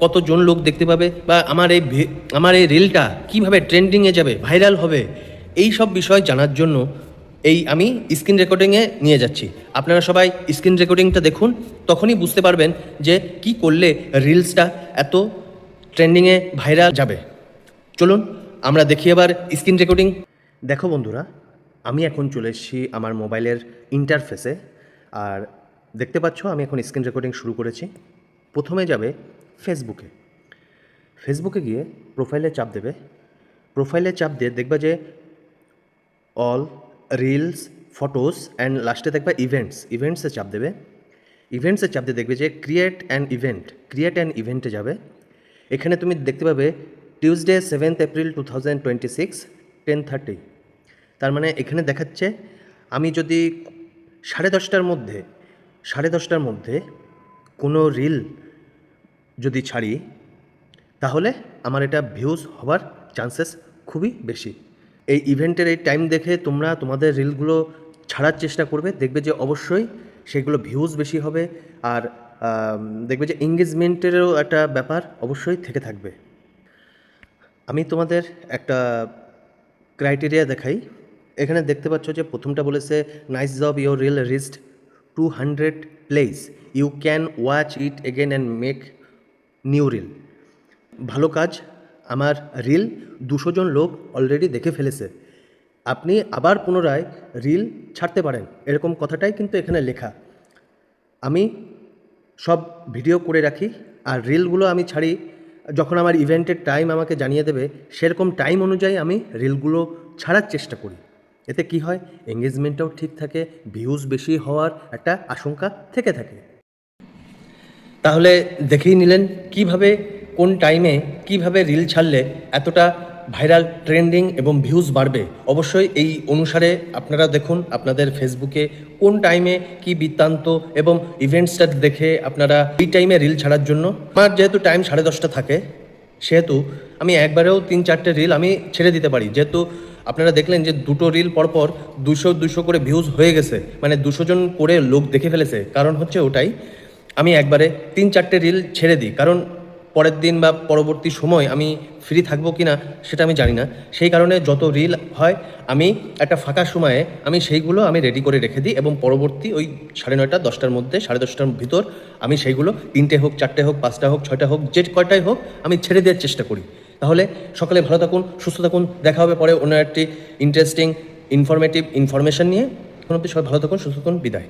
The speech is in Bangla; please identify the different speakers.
Speaker 1: কতজন লোক দেখতে পাবে, বা আমার এই রিলটা কীভাবে ট্রেন্ডিংয়ে যাবে, ভাইরাল হবে, এই সব বিষয় জানার জন্য আমি স্ক্রিন রেকর্ডিংয়ে নিয়ে যাচ্ছি। আপনারা সবাই স্ক্রিন রেকর্ডিংটা দেখুন, তখনই বুঝতে পারবেন যে কি করলে রিলসটা এত ট্রেন্ডিংয়ে ভাইরাল যাবে। চলুন আমরা দেখি এবার স্ক্রিন রেকর্ডিং। দেখো বন্ধুরা, আমি এখন চলে এসেছি আমার মোবাইলের ইন্টারফেসে, আর দেখতে পাচ্ছ আমি এখন স্ক্রিন রেকর্ডিং শুরু করেছি। প্রথমে যাবে ফেসবুকে গিয়ে প্রোফাইলে চাপ দেবে। প্রোফাইলে চাপ দিয়ে দেখবা যে অল, রিলস, ফটোস অ্যান্ড লাস্টে দেখবা ইভেন্টসে চাপ দেবে। ইভেন্টসে চাপ দিয়ে দেখবে যে ক্রিয়েট অ্যান ইভেন্টে যাবে। এখানে তুমি দেখতে পাবে টিউসডে 7 এপ্রিল 2026 10:30। তার মানে এখানে দেখাচ্ছে আমি যদি 10:30টার মধ্যে কোনো রিল যদি ছাড়ি, তাহলে আমার এটা ভিউজ হওয়ার চান্সেস খুবই বেশি। এই ইভেন্টের এই টাইম দেখে তোমরা তোমাদের রিলগুলো ছাড়ার চেষ্টা করবে, দেখবে যে অবশ্যই সেগুলো ভিউজ বেশি হবে, আর দেখবে যে এঙ্গেজমেন্টেরও একটা ব্যাপার অবশ্যই থেকে থাকবে। আমি তোমাদের একটা ক্রাইটেরিয়া দেখাই। এখানে দেখতে পাচ্ছ যে প্রথমটা বলেছে nice job, your reel reached 200 place, you can watch it again and make new reel. ভালো কাজ, আমার রিল 200 জন লোক অলরেডি দেখে ফেলেছে, আপনি আবার পুনরায় রিল ছাড়তে পারেন, এরকম কথাটাই কিন্তু এখানে লেখা। আমি সব ভিডিও করে রাখি, আর রিলগুলো আমি ছাড়ি যখন আমার ইভেন্টের টাইম আমাকে জানিয়ে দেবে, সেরকম টাইম অনুযায়ী আমি রিলগুলো ছাড়ার চেষ্টা করি। এতে কি হয়, এঙ্গেজমেন্টটাও ঠিক থাকে, ভিউজ বেশি হওয়ার একটা আশঙ্কা থেকে থাকে। তাহলে দেখেই নিলেন কিভাবে, কোন টাইমে কিভাবে রিল ছাড়লে এতটা ভাইরাল, ট্রেন্ডিং এবং ভিউজ বাড়বে। অবশ্যই এই অনুসারে আপনারা দেখুন আপনাদের ফেসবুকে কোন টাইমে কি বৃত্তান্ত এবং ইভেন্টসটা দেখে আপনারা এই টাইমে রিল ছাড়ার জন্য। আমার যেহেতু টাইম 10:30 থাকে, সেহেতু আমি একবারেও 3-4টে রিল আমি ছেড়ে দিতে পারি। যেহেতু আপনারা দেখলেন যে 2টো রিল পরপর 200 করে ভিউজ হয়ে গেছে, মানে 200 জন করে লোক দেখে ফেলেছে। কারণ হচ্ছে ওটাই, আমি একবারে 3-4টে রিল ছেড়ে দিই, কারণ পরের দিন বা পরবর্তী সময় আমি ফ্রি থাকবো কি না সেটা আমি জানি না। সেই কারণে যত রিল হয় আমি একটা ফাঁকা সময়ে আমি সেইগুলো আমি রেডি করে রেখে দিই, এবং পরবর্তী ওই 9:30 10টার মধ্যে, 10:30টার ভিতর আমি সেইগুলো 3টে হোক, 4টে হোক, 5টা হোক, 6টা হোক, যে কয়টাই হোক আমি ছেড়ে দেওয়ার চেষ্টা করি। তাহলে সকালে ভালো থাকুন, সুস্থ থাকুন, দেখা হবে পরে অন্য একটি ইন্টারেস্টিং ইনফরমেশন নিয়ে। এখন অবধি সবাই ভালো থাকুন, সুস্থ থাকুন, বিদায়।